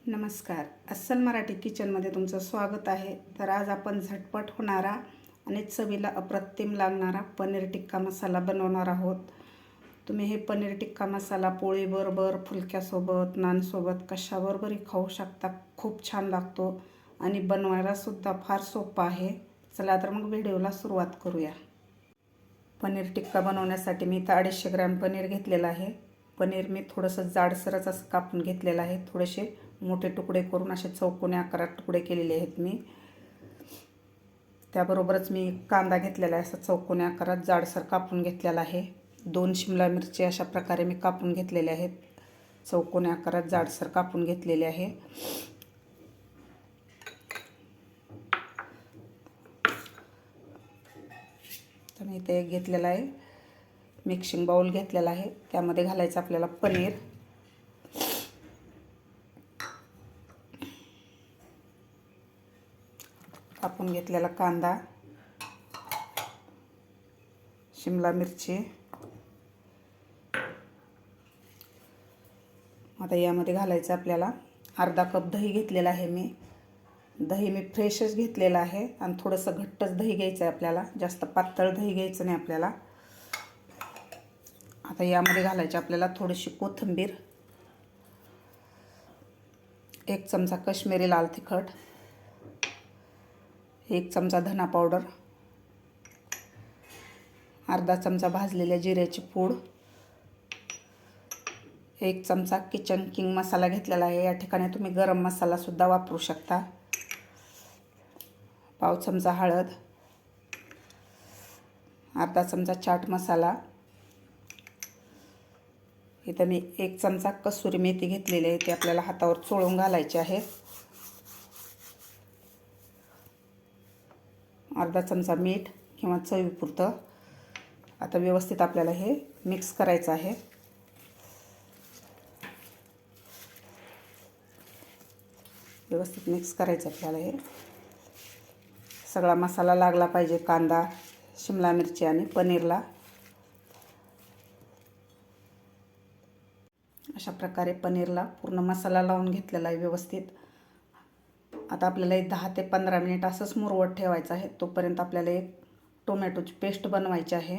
नमस्कार. अस्सल मराठी किचनमध्ये तुमचं स्वागत आहे. तर आज आपण झटपट होणारा आणि चवीला अप्रतिम लागणारा पनीर टिक्का मसाला बनवणार आहोत. तुम्ही हे पनीर टिक्का मसाला पोळीबरोबर, फुलक्यासोबत, नानसोबत कशाबरोबरही खाऊ शकता. खूप छान लागतो आणि बनवायलासुद्धा फार सोपं आहे. चला तर मग व्हिडिओला सुरुवात करूया. पनीर टिक्का बनवण्यासाठी मी इथं 250 ग्रॅम पनीर घेतलेलं आहे. पनीर मी थोडंसं जाडसरच असं कापून घेतलेलं आहे. थोडेसे मोठे तुकडे करून असे चौकोनी आकारात तुकडे केलेले आहेत मी. त्याबरोबरच मी कांदा घेतलेला आहे, असा चौकोनी आकारात जाडसर कापून घेतलेला आहे. 2 शिमला मिरची अशा प्रकारे मी कापून घेतलेले आहेत. चौकोनी आकारात जाडसर कापून घेतलेले आहे. तर मी इथे एक घेतलेला आहे मिक्सिंग बाउल घेतलेला आहे. त्यामध्ये घालायचं आपल्याला पनीर. कापून घेतलेला कांदा, शिमला मिरची. आता यामध्ये घालायचं आपल्याला अर्धा कप दही घेतलेला आहे मी. दही मी फ्रेशच घेतलेलं आहे आणि थोडंसं घट्टच दही घ्यायचं आहे आपल्याला. जास्त पातळ दही घ्यायचं नाही आपल्याला. आता यामध्ये घालायची आपल्याला थोडीशी कोथिंबीर, 1 चमचा काश्मीरी लाल तिखट, 1 चमचा धना पावडर, अर्धा चमचा भाजलेल्या जिऱ्याची पूड, 1 चमचा किचन किंग मसाला घेतलेला आहे. या ठिकाणी तुम्ही गरम मसालासुद्धा वापरू शकता. पाव चमचा हळद, अर्धा चमचा चाट मसाला. इथं मी 1 चमचा कसुरी मेथी घेतलेली आहे. ती आपल्याला हातावर चोळून घालायची आहे. अर्धा चमचा मीठ किंवा चवीपुरतं. आता व्यवस्थित आपल्याला हे मिक्स करायचं आहे. व्यवस्थित मिक्स करायचं आपल्याला. हे सगळा मसाला लागला पाहिजे, कांदा, शिमला मिरची आणि पनीरला. अशा प्रकारे पनीरला पूर्ण मसाला लावून घेतलेला आहे व्यवस्थित. आता आपल्याला 10 ते 15 मिनिट असंच मुरवत ठेवायचं आहे. तोपर्यंत आपल्याला एक टोमॅटोची पेस्ट बनवायची आहे.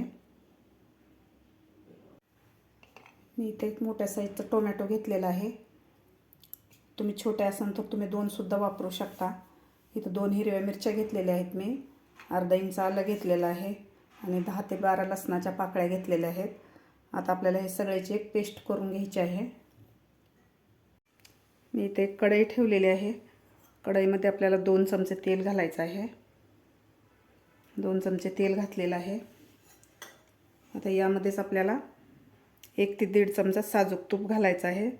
मी इथे एक मोठ्या साईजचा टोमॅटो घेतलेला आहे. तुम्ही छोटे असाल तर तुम्ही 2सुद्धा वापरू शकता. इथं 2 हिरव्या मिरच्या घेतलेल्या आहेत मी. अर्धा इंच आलं घेतलेलं आहे आणि 10 ते 12 लसणाच्या पाकळ्या घेतलेल्या आहेत. आता आपल्याला हे सगळ्याची एक पेस्ट करून घ्यायची आहे. मी इथे एक कढई ठेवलेली आहे. कढईमध्ये आपल्याला 2 चमचे तेल घालायचं आहे. 2 चमचे तेल घातलेलं आहे. आता यामध्येच आपल्याला 1 ते 1.5 चमचा साजूक तूप घालायचं आहे.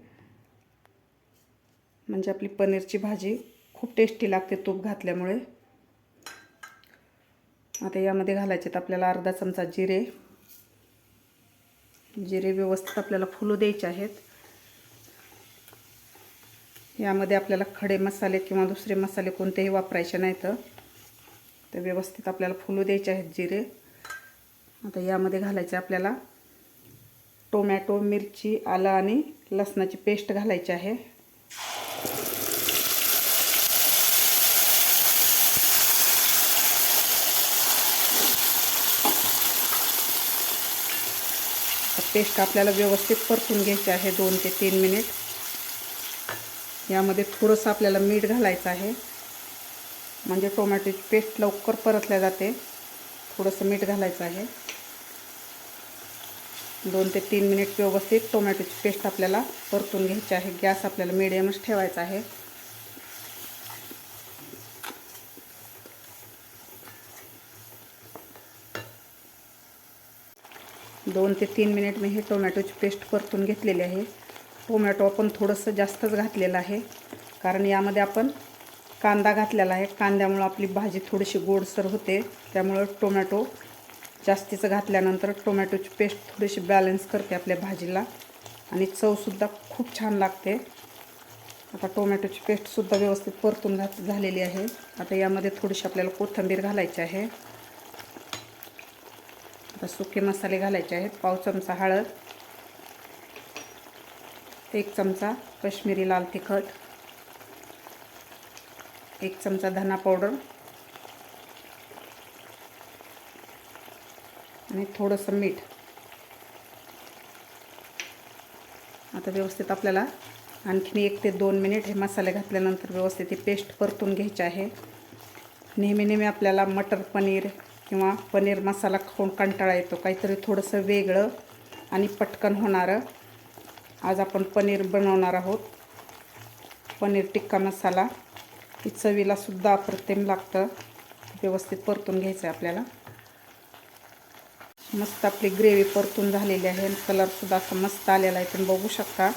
म्हणजे आपली पनीरची भाजी खूप टेस्टी लागते तूप घातल्यामुळे. आता यामध्ये घालायचे आपल्याला अर्धा चमचा जिरे. जिरे व्यवस्थित आपल्याला फुलू द्यायचे आहेत. यामध्ये आपल्याला खडे मसाले किंवा दुसरे मसाले कोणतेही वापरायचे नाहीत. तर व्यवस्थित आपल्याला फुलू द्यायचे आहेत जिरे. आता यामध्ये घालायचे आपल्याला टोमॅटो, मिरची, आलं आणि लसणाची पेस्ट घालायची आहे. पेस्ट आपल्याला व्यवस्थित परतून घ्यायची आहे 2 ते 3 मिनिट. यामध्ये थोडंसं आपल्याला मीठ घालायचं आहे, म्हणजे टोमॅटोची पेस्ट लवकर परतल्या जाते. थोडंसं मीठ घालायचं आहे. 2 ते 3 मिनिट व्यवस्थित टोमॅटोची पेस्ट आपल्याला परतून घ्यायची आहे. गॅस आपल्याला मिडियमच ठेवायचा आहे. 2 ते 3 मिनिट मी हे टोमॅटोची पेस्ट परतून घेतलेली आहे. टोमॅटो आपण थोडंसं जास्तच घातलेलं आहे, कारण यामध्ये आपण कांदा घातलेला आहे. कांद्यामुळं आपली भाजी थोडीशी गोडसर होते. त्यामुळं टोमॅटो जास्तीचं घातल्यानंतर टोमॅटोची पेस्ट थोडीशी बॅलन्स करते आपल्या भाजीला आणि चवसुद्धा खूप छान लागते. आता टोमॅटोची पेस्टसुद्धा व्यवस्थित परतून झालेली आहे. आता यामध्ये थोडीशी आपल्याला कोथिंबीर घालायची आहे. आता सुके मसाले घालायचे आहेत. पाव चमचा हळद, 1 चमचा काश्मीरी लाल तिखट, 1 चमचा धना पावडर आणि थोडंसं मीठ. आता व्यवस्थित आपल्याला आणखीन 1 ते 2 मिनिट हे मसाले घातल्यानंतर व्यवस्थित ही पेस्ट परतून घ्यायची आहे. नेहमी आपल्याला मटर पनीर किंवा पनीर मसाला खाऊन कंटाळा येतो, काहीतरी थोडंसं वेगळं आणि पटकन होणारं. आज आपण पनीर बनवणार आहोत. पनीर टिक्का मसाला ही चवीला सुद्धा अप्रतिम लागतं. व्यवस्थित परतून घ्यायचं आहे आपल्याला. मस्त आपली ग्रेव्ही परतून झालेली आहे. कलरसुद्धा असा मस्त आलेला आहे, तुम्ही बघू शकता.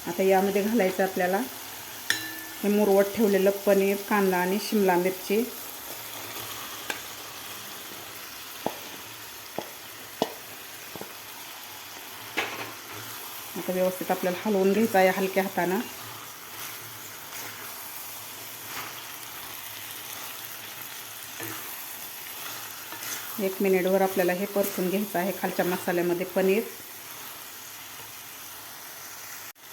आता यामध्ये घालायचं आपल्याला हे मुरवत ठेवलेलं पनीर, कांदा आणि शिमला मिरची. आता व्यवस्थित आपल्याला हलवून घ्यायचं आहे हलक्या हातानं. एक मिनिटभर आपल्याला हे परतून घ्यायचं आहे खालच्या मसाल्यामध्ये पनीर.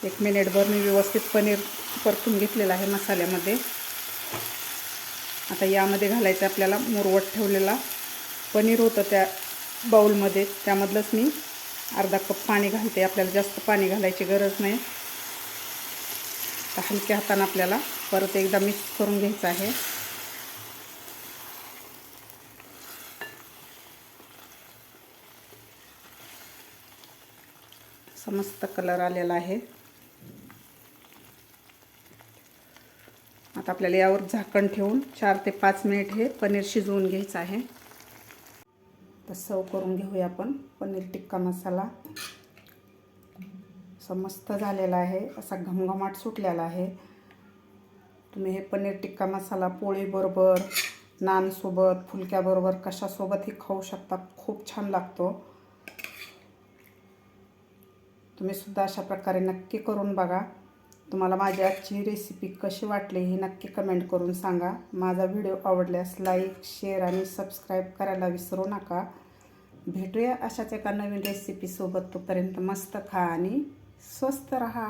1 मिनिटभर मी व्यवस्थित पनीर परतून घेतलेलं आहे मसाल्यामध्ये. आता यामध्ये घालायचं आपल्याला मुरवत ठेवलेला पनीर होतं त्या बाउलमध्ये, त्यामधलंच मी अर्धा कप पाणी घालते. आपल्याला जास्त पाणी घालायची गरज नाही. तर हलक्या हाताने आपल्याला परत एकदा मिक्स करून घ्यायचं आहे. मस्त कलर आलेला आहे. आता आपल्याला यावर झाकण ठेवून 4 ते 5 मिनिट हे पनीर शिजवून घ्यायचं आहे. तर सर्व करून घेऊया आपण पनीर टिक्का मसाला. मस्त झालेला आहे, असा घमघमाट सुटलेला आहे. तुम्ही हे पनीर टिक्का मसाला पोळीबरोबर, नानसोबत, फुलक्याबरोबर कशासोबतही खाऊ शकता. खूप छान लागतो. तुम्ही सुद्धा अशा प्रकारे नक्की करून बघा. तुम्हाला माझी आजची रेसिपी कशी वाटली हे नक्की कमेंट करून सांगा. माझा व्हिडिओ आवडल्यास लाईक, शेअर आणि सबस्क्राईब करायला विसरू नका. भेटूया अशाच एका नवीन रेसिपीसोबत. तोपर्यंत मस्त खा आणि स्वस्त रहा.